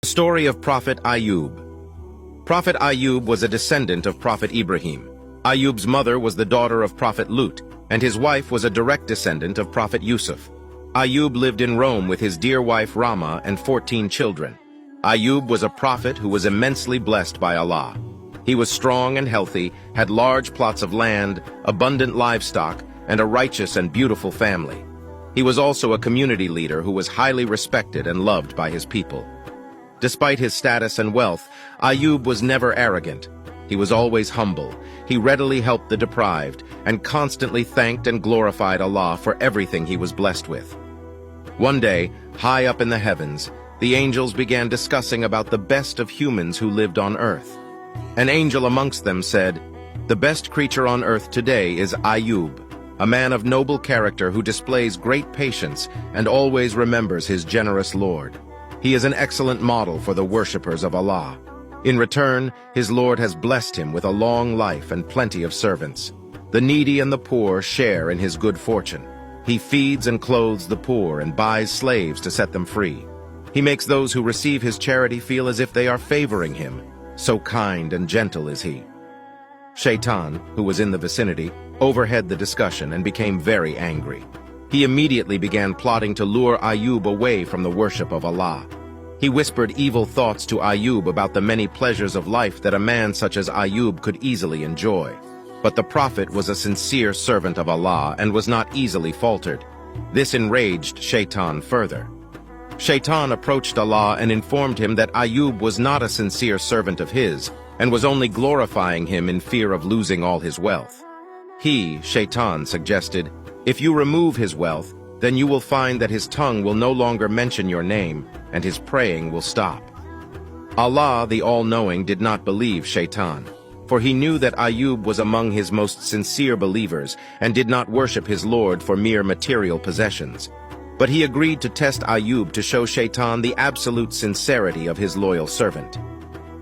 The story of Prophet Aayub. Prophet Aayub was a descendant of Prophet Ibrahim. Aayub's mother was the daughter of Prophet Lut, and his wife was a direct descendant of Prophet Yusuf. Aayub lived in Rome with his dear wife Rama and 14 children. Aayub was a prophet who was immensely blessed by Allah. He was strong and healthy, had large plots of land, abundant livestock, and a righteous and beautiful family. He was also a community leader who was highly respected and loved by his people. Despite his status and wealth, Aayub was never arrogant. He was always humble. He readily helped the deprived and constantly thanked and glorified Allah for everything he was blessed with. One day, high up in the heavens, the angels began discussing about the best of humans who lived on earth. An angel amongst them said, "The best creature on earth today is Aayub, a man of noble character who displays great patience and always remembers his generous Lord. He is an excellent model for the worshippers of Allah. In return, his Lord has blessed him with a long life and plenty of servants. The needy and the poor share in his good fortune. He feeds and clothes the poor and buys slaves to set them free. He makes those who receive his charity feel as if they are favoring him. So kind and gentle is he." Shaitan, who was in the vicinity, overheard the discussion and became very angry. He immediately began plotting to lure Aayub away from the worship of Allah. He whispered evil thoughts to Aayub about the many pleasures of life that a man such as Aayub could easily enjoy. But the prophet was a sincere servant of Allah and was not easily faltered. This enraged Shaitan further. Shaitan approached Allah and informed him that Aayub was not a sincere servant of his and was only glorifying him in fear of losing all his wealth. He, Shaitan, suggested, "If you remove his wealth, then you will find that his tongue will no longer mention your name, and his praying will stop." Allah, the All-Knowing, did not believe Shaitan, for he knew that Aayub was among his most sincere believers and did not worship his Lord for mere material possessions. But he agreed to test Aayub to show Shaitan the absolute sincerity of his loyal servant.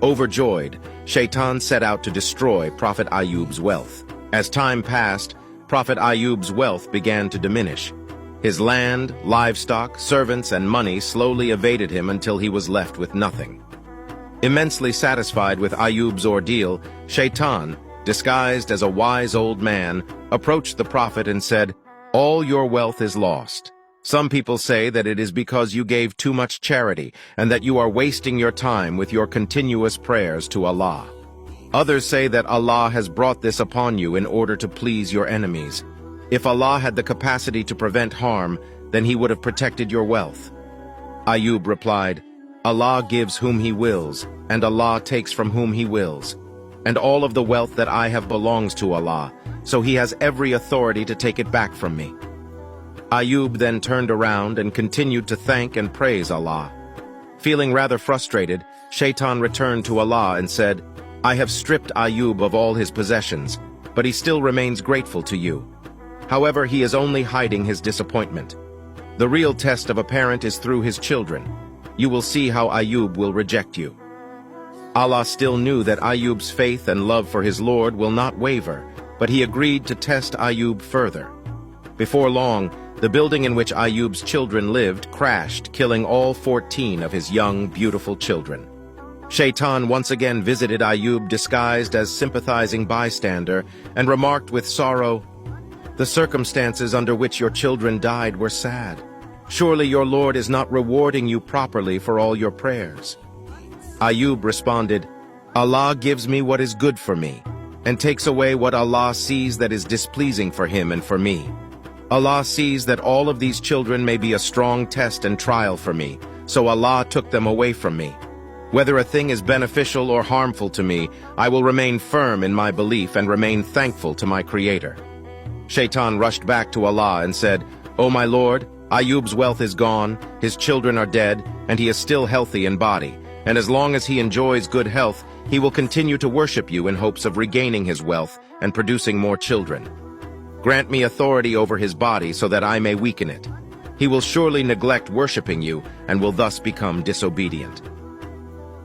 Overjoyed, Shaitan set out to destroy Prophet Aayub's wealth. As time passed, Prophet Aayub's wealth began to diminish. His land, livestock, servants, and money slowly evaded him until he was left with nothing. Immensely satisfied with Aayub's ordeal, Shaitan, disguised as a wise old man, approached the prophet and said, "All your wealth is lost. Some people say that it is because you gave too much charity and that you are wasting your time with your continuous prayers to Allah. Others say that Allah has brought this upon you in order to please your enemies. If Allah had the capacity to prevent harm, then he would have protected your wealth." Aayub replied, "Allah gives whom he wills, and Allah takes from whom he wills. And all of the wealth that I have belongs to Allah, so he has every authority to take it back from me." Aayub then turned around and continued to thank and praise Allah. Feeling rather frustrated, Shaitan returned to Allah and said, "I have stripped Aayub of all his possessions, but he still remains grateful to you. However, he is only hiding his disappointment. The real test of a parent is through his children. You will see how Aayub will reject you." Allah still knew that Aayub's faith and love for his Lord will not waver, but he agreed to test Aayub further. Before long, the building in which Aayub's children lived crashed, killing all 14 of his young, beautiful children. Shaitan once again visited Aayub disguised as sympathizing bystander and remarked with sorrow, "The circumstances under which your children died were sad. Surely your Lord is not rewarding you properly for all your prayers." Aayub responded, "Allah gives me what is good for me, and takes away what Allah sees that is displeasing for him and for me. Allah sees that all of these children may be a strong test and trial for me, so Allah took them away from me. Whether a thing is beneficial or harmful to me, I will remain firm in my belief and remain thankful to my Creator." Shaitan rushed back to Allah and said, "O my Lord, Aayub's wealth is gone, his children are dead, and he is still healthy in body, and as long as he enjoys good health, he will continue to worship you in hopes of regaining his wealth and producing more children. Grant me authority over his body so that I may weaken it. He will surely neglect worshiping you and will thus become disobedient."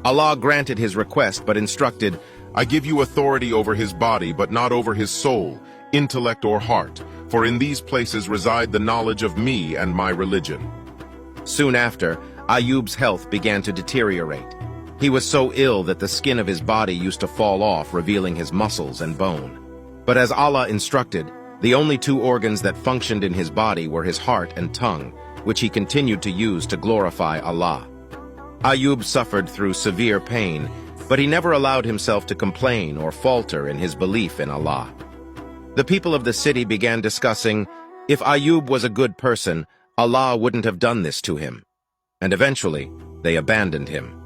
Allah granted his request but instructed, "I give you authority over his body, but not over his soul, intellect or heart, for in these places reside the knowledge of me and my religion." Soon after, Ayyub's health began to deteriorate. He was so ill that the skin of his body used to fall off, revealing his muscles and bone. But as Allah instructed, the only two organs that functioned in his body were his heart and tongue, which he continued to use to glorify Allah. Ayyub suffered through severe pain, but he never allowed himself to complain or falter in his belief in Allah. The people of the city began discussing, if Ayyub was a good person, Allah wouldn't have done this to him. And eventually, they abandoned him.